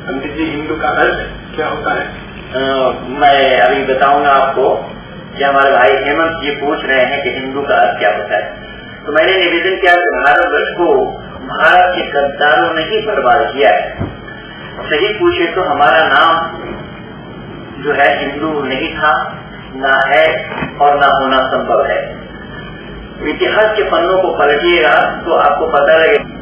पंडित जी, हिंदू का अर्थ क्या होता है? मैं अभी बताऊंगा आपको कि हमारे भाई हेमंत जी पूछ रहे हैं कि हिंदू का अर्थ क्या होता है। तो मैंने निवेदन किया कि भारतवर्ष को भारत के गद्दारों ने ही बर्बाद किया है। सही पूछे तो हमारा नाम जो है हिंदू नहीं था, ना है और ना होना संभव है। इतिहास के पन्नों को पलटिएगा तो आपको पता लगेगा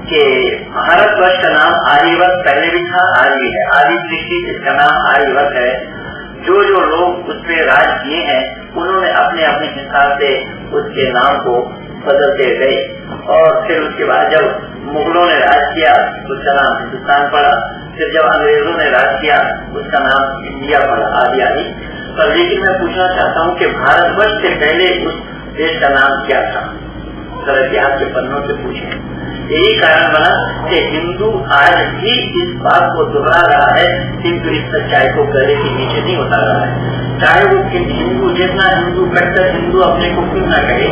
कि भारतवर्ष का नाम आर्यवर्त पहले भी था, आज भी है। आदि दृष्टि इसका नाम आर्यवर्त है। जो जो लोग उस पर राज किए हैं उन्होंने अपने अपने हिसाब से उसके नाम को बदलते गए, और फिर उसके बाद जब मुगलों ने राज किया उसका नाम हिंदुस्तान पड़ा, फिर जब अंग्रेजों ने राज किया उसका नाम इंडिया पड़ा, आदि आदि। पर लेकिन मैं पूछना चाहता हूँ कि भारतवर्ष से पहले उस देश का नाम क्या था? अगर इतिहास के पन्नों से पूछे, यही कारण बना कि हिंदू आज भी इस बात को दोहरा रहा है, किंतु इस सच्चाई को गले के नीचे नहीं उतार रहा है। चाहे वो हिंदू जितना हिंदू कट्टर हिंदू अपने को क्यों न कहे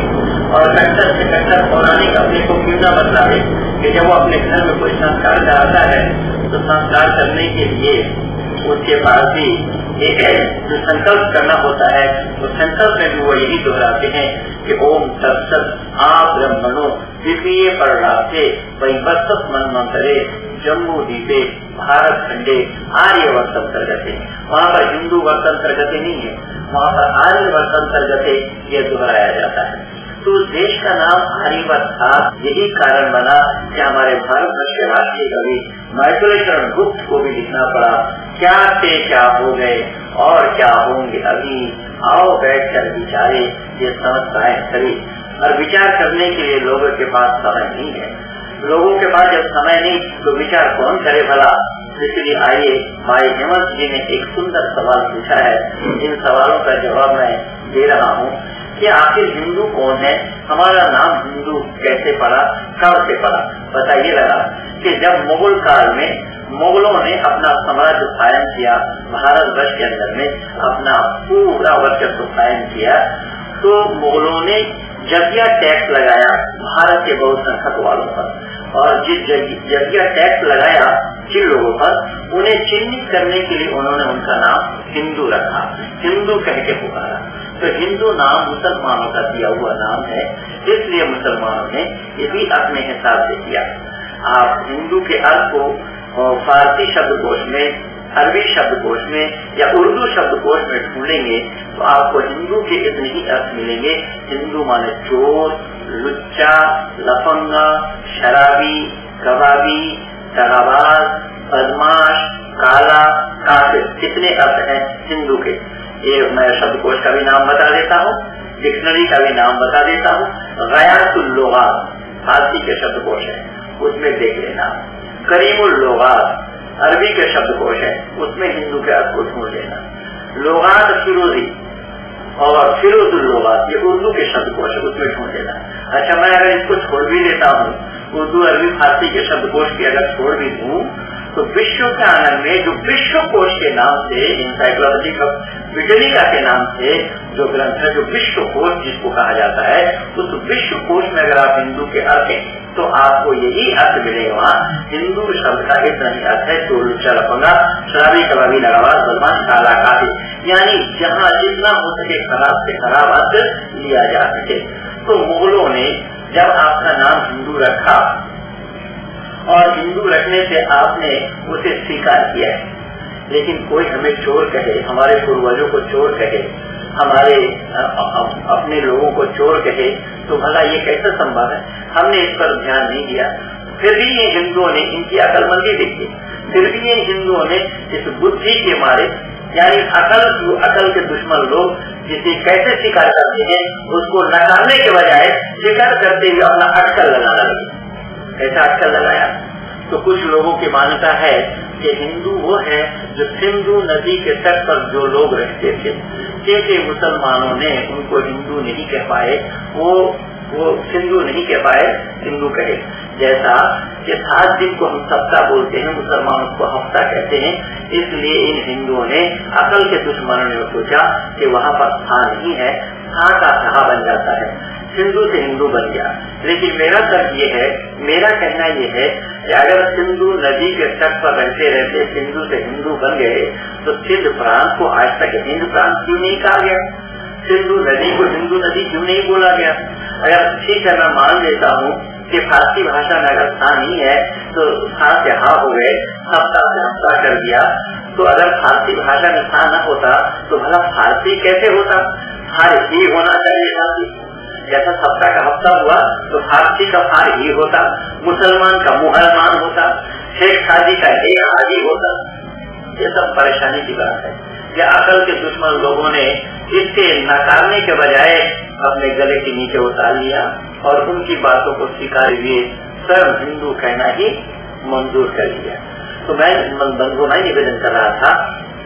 और कट्टर से कट्टर पौराणिक अपने को क्यों न बदलावे, कि जब वो अपने घर में कोई संस्कार कराता है तो संस्कार करने के लिए उसके पास भी जो संकल्प करना होता है, उस संकल्प में भी वो यही दोहराते हैं कि ओम तत्सत आप ब्रह्मणो द्वितीय परलाभे वैवस्वत मनमंतरे जम्मू द्वीपे भारत खंडे आर्य वर्ष अंतर्गते। वहाँ पर हिंदू वर्ष अंतर्गते नहीं है, वहाँ पर आर्य वर्ष अंतर्गते ये दोहराया जाता है। तो उस देश का नाम आर्यवर्त था। यही कारण बना कि हमारे भारतवर्ष के राष्ट्रीय कवि माइकलेश्वरण गुप्त को भी लिखना पड़ा, क्या थे क्या हो गए और क्या होंगे अभी, आओ बैठ कर विचारे ये समझ पाए सभी। और विचार करने के लिए लोगों के पास समय नहीं है। लोगों के पास जब समय नहीं तो विचार कौन करे भला? इसलिए आइए भाई हेमंत जी ने एक सुंदर सवाल पूछा है। इन सवालों का जवाब मैं दे रहा हूँ कि आखिर हिंदू कौन है, हमारा नाम हिंदू कैसे पड़ा, कब से पड़ा? बताइए लगा कि जब मुगल काल में मुगलों ने अपना साम्राज्य कायम किया, भारतवर्ष के अंदर में अपना पूरा वर्चस्व कायम किया, तो मुगलों ने जजिया टैक्स लगाया भारत के बहुसंख्यक वालों पर, और जिस जजिया टैक्स लगाया जिन लोगों पर, उन्हें चिन्हित करने के लिए उन्होंने उनका नाम हिंदू रखा, हिंदू कह के पुकारा। तो हिंदू नाम मुसलमानों का दिया हुआ नाम है, इसलिए मुसलमानों ने ये भी अपने हिसाब से किया। आप हिंदू के अर्थ को फारसी शब्दकोश में, अरबी शब्दकोश में या उर्दू शब्दकोश में ढूंढेंगे तो आपको हिंदू के इतने ही अर्थ मिलेंगे। हिंदू माने चोर, लुच्चा, लफंगा, शराबी, कबाबी, दगाबाज, बदमाश, काला, काफिर, कितने अर्थ हैं हिंदू के। ये मैं शब्दकोश का भी नाम बता देता हूँ, डिक्शनरी का भी नाम बता देता हूँ। गयातुल लुगात फारसी के शब्दकोश है, उसमें देख लेना। करीमुल लुगात अरबी के शब्दकोश है, उसमें हिंदू के अर्थ को ढूंढ लेना। लुगात फिरोजी और फिरोजुल लुगात ये उर्दू के शब्दकोश है, उसमें ढूंढ लेना। अच्छा, मैं अगर इसको छोड़ भी देता हूँ, उर्दू अरबी फारसी के शब्दकोश की अगर छोड़ भी दूँ, तो विश्व के आनंद में जो विश्वकोश के नाम से, इंसाइक्लोपीडिया ब्रिटानिका के नाम से जो ग्रंथ है, जो विश्वकोश जिसको कहा जाता है, उस विश्वकोश में अगर आप हिंदू के अर्थ हैं तो आपको यही अर्थ मिलेगा। वहाँ हिंदू शब्द का इतना ही अर्थ है, चोर, लुच्चा, लफंगा, शराबी, कबाबी, लगावाज, बदमाश, काला, काफिर, यानी जहाँ जितना हो सके खराब से खराब अर्थ लिया जा सके। तो मुगलों ने जब आपका नाम हिंदू रखा और हिंदू रखने से आपने उसे स्वीकार किया है, लेकिन कोई हमें चोर कहे, हमारे पूर्वजों को चोर कहे, हमारे अपने लोगों को चोर कहे, तो भला ये कैसे संभव है? हमने इस पर ध्यान नहीं दिया। फिर भी ये हिंदुओं ने, इनकी अकलमंदी देखी, फिर भी ये हिंदुओं ने इस बुद्धि के मारे, यानी अकल के दुश्मन लोग जिसे कैसे स्वीकार करते हैं, उसको नकारने के बजाय स्वीकार करते हुए अपना अटकल लगाना लगे। ऐसा अटकल लगाया तो कुछ लोगों की मान्यता है कि हिंदू वो है जो सिंधु नदी के तट पर जो लोग रहते थे, क्योंकि मुसलमानों ने उनको हिंदू नहीं कह पाए, वो सिंधु नहीं कह पाए, हिंदू कहे। जैसा कि 7 दिन को हम सप्ताह बोलते हैं, मुसलमान उसको हफ्ता कहते हैं, इसलिए इन हिंदुओं ने, अकल के दुश्मनों ने सोचा कि वहाँ पर था नहीं है, था का था बन जाता है। सिंधु से हिंदू बन गया। लेकिन मेरा तर्क ये है, मेरा कहना ये है कि अगर सिंधु नदी के तट पर रहते रहते सिंधु से हिंदू बन गए तो सिंध प्रांत को आज तक हिंद प्रांत क्यों नहीं कहा गया? सिंधु नदी को हिंदू नदी क्यों नहीं बोला गया? अगर ठीक है, मैं मान लेता हूँ कि फारसी भाषा में अगर था नहीं है तो हा से हा हो गए, हफ्ता से हफ्ता कर दिया, तो अगर फारसी भाषा में था न होता तो भला फारसी कैसे होता? फार ही होना चाहिए था। जैसा सप्ताह का हफ्ता हुआ तो फारसी का फार ही होता, मुसलमान का मुहलमान होता, शेख हाजी का हे हाजी होता। ये सब परेशानी की बात है। ये अकल के दुश्मन लोगों ने इसके नकारने के बजाय अपने गले के नीचे उतार लिया और उनकी बातों को स्वीकार लिए स्वयं हिंदू कहना ही मंजूर कर लिया। तो मैं बंधुओं में निवेदन कर रहा था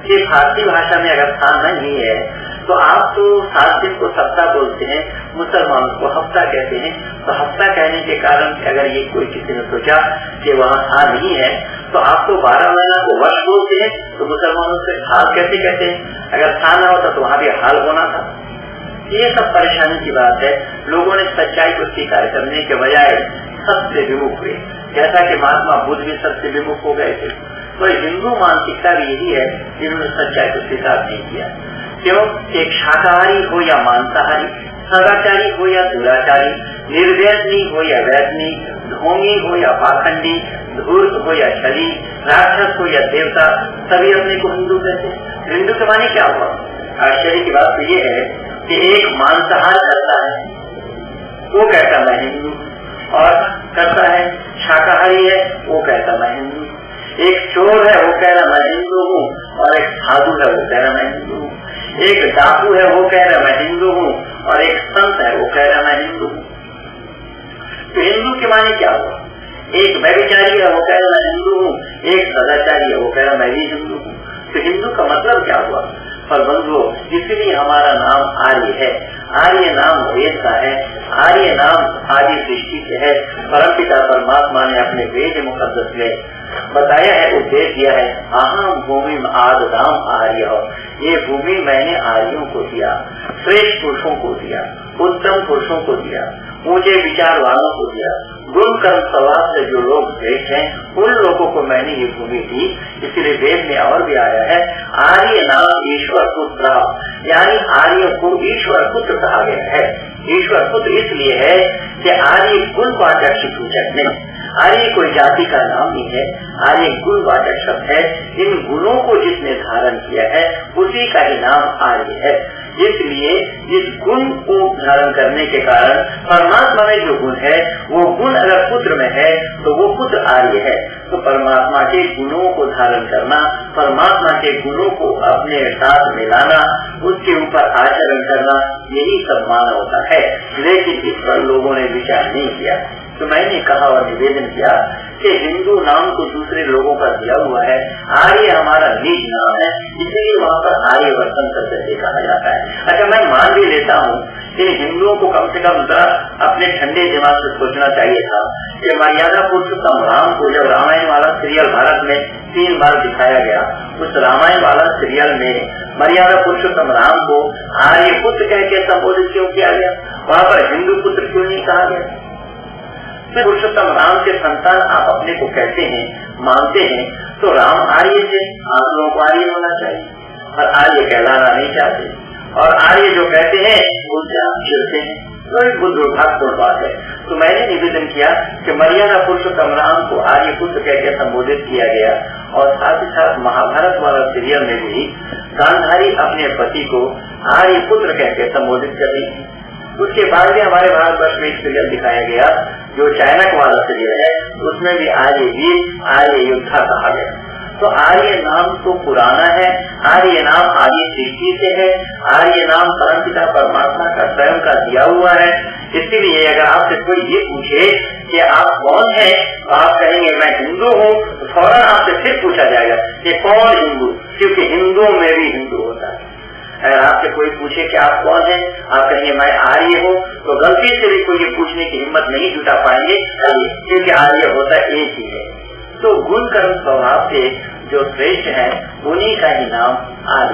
कि फारसी भाषा में अगर था नहीं है तो आप तो 7 दिन को सप्ताह बोलते हैं, मुसलमानों को हफ्ता कहते हैं। तो हफ्ता कहने के कारण अगर ये कोई किसी ने सोचा कि वहाँ था नहीं है तो आप तो 12 महीना को वर्ष बोलते हैं, तो मुसलमानों से हाल कैसे कहते हैं? अगर था ना होता तो वहाँ भी हाल होना था। ये सब परेशानी की बात है। लोगों ने सच्चाई को स्वीकार करने के बजाय सबसे विमुख हुए, जैसा कि महात्मा बुद्ध भी सबसे विमुख हो गए थे। तो हिंदू मानसिकता भी यही है, जिन्होंने सच्चाई को स्वीकार नहीं किया। क्यों? एक शाकाहारी हो या मांसाहारी, सदाचारी हो या दुराचारी, निर्वेदनी हो या वैदनी, ढोंगी हो या पाखंडी, धूर्त हो या छली, राक्षस हो या देवता, सभी अपने को हिंदू कहते हैं। हिंदू के माने क्या हुआ? आश्चर्य की बात तो ये है कि एक मांसाहार करता है वो कहता मैं हिंदू, और करता है शाकाहारी है वो कहता मैं हिंदू। एक चोर है वो कह रहा मैं हिंदू हूँ, और एक साधु है वो कह रहा मैं हिंदू हूँ। एक डाकू है वो कह रहा मैं हिंदू हूँ, और एक संत है वो कह रहा मैं हिंदू हूँ। तो हिंदू के माने क्या हुआ? एक व्यभिचारी है वो कह रहा मैं हिंदू हूँ, एक सदाचारी है वो कह रहा मैं भी हिंदू हूँ। तो हिंदू का मतलब क्या हुआ? पर बंधुओं, इसलिए हमारा नाम आर्य है। आर्य नाम वेद का है, आर्य नाम आदि सृष्टि से है। परमपिता परमात्मा ने अपने वेद मुकद्दस में बताया है, उपदेश दिया है, अहम भूमि आद राम आर्य हो। ये भूमि मैंने आर्यों को दिया, श्रेष्ठ पुरुषों को दिया, उत्तम पुरुषों को दिया, ऊंचे विचार वालों को दिया, गुण कर्म स्वभाव से जो लोग श्रेष्ठ हैं उन लोगों को मैंने ये भूमि दी। इसलिए वेद में और भी आया है, आर्य नाम ईश्वर पुत्र, यानी आर्य को ईश्वर पुत्र कहा गया है। ईश्वर पुत्र इसलिए है कि आर्य गुणवाचक सूचक नहीं, आर्य कोई जाति का नाम नहीं है, आर्य गुणवाचक शब्द है। इन गुणों को जिसने धारण किया है उसी का ही नाम आर्य है। इसलिए इस गुण को धारण करने के कारण परमात्मा में जो गुण है वो गुण अगर पुत्र में है तो वो पुत्र आर्य है। तो परमात्मा के गुणों को धारण करना, परमात्मा के गुणों को अपने साथ मिलाना, उसके ऊपर आचरण करना, यही सब मानवता है। लेकिन इस पर लोगों ने विचार नहीं किया। तो मैंने कहा और निवेदन किया कि हिंदू नाम तो दूसरे लोगों का दिया हुआ है, आर्य हमारा निज नाम है, इसलिए वहाँ पर आर्य वर्तन करके कहा जाता है। अच्छा, मैं मान भी लेता हूँ इन हिंदुओं को कम से कम जरा अपने ठंडे दिमाग से सोचना चाहिए था कि मर्यादा पुरुषोत्तम राम को जब रामायण वाला सीरियल भारत में 3 बार दिखाया गया, उस रामायण वाला सीरियल में मर्यादा पुरुषोत्तम राम को आर्य पुत्र कह के संबोधित क्यों किया गया? वहाँ पर हिंदू पुत्र क्यों नहीं कहा गया? पुरुषोत्तम राम के संतान आप अपने को कहते हैं, मानते हैं, तो राम आर्य थे, आप लोगों को आर्य होना चाहिए, और आर्य कहलाना नहीं चाहते, और आर्य जो कहते हैं उनसे आप चिढ़ते हैं। तो एक दुर्भाग्यपूर्ण बात है। तो मैंने निवेदन किया कि मर्यादा पुरुषोत्तम राम को आर्य पुत्र कह के संबोधित किया गया, और साथ ही साथ महाभारत वाला सीरियल में भी गांधारी अपने पति को आर्य पुत्र कह के संबोधित कर रही थी। उसके बाद भी हमारे भारतवर्ष में एक सीरियल दिखाया गया जो चाणक वाला सीरियल है, उसमें भी आर्य वीर, आर्य योद्धा कहा गया। तो आर्य नाम तो पुराना है, आर्य नाम आर्य सृष्टि से है, आर्य नाम परमपिता परमात्मा का स्वयं का दिया हुआ है। इसीलिए अगर आपसे कोई ये पूछे कि आप कौन है, तो आप कहेंगे मैं हिंदू हूँ, तो फौरन आपसे फिर पूछा जाएगा कि कौन हिंदू, क्योंकि हिंदुओं में भी हिंदू होता है। अगर आपसे कोई पूछे कि आप कौन हैं, आप कहेंगे मैं आर्य हूँ, तो गलती से भी कोई ये पूछने की हिम्मत नहीं जुटा पाएंगे, क्योंकि आर्य होता एक ही है। तो गुण कर्म स्वभाव से जो श्रेष्ठ है उन्हीं का ही नाम आर्य।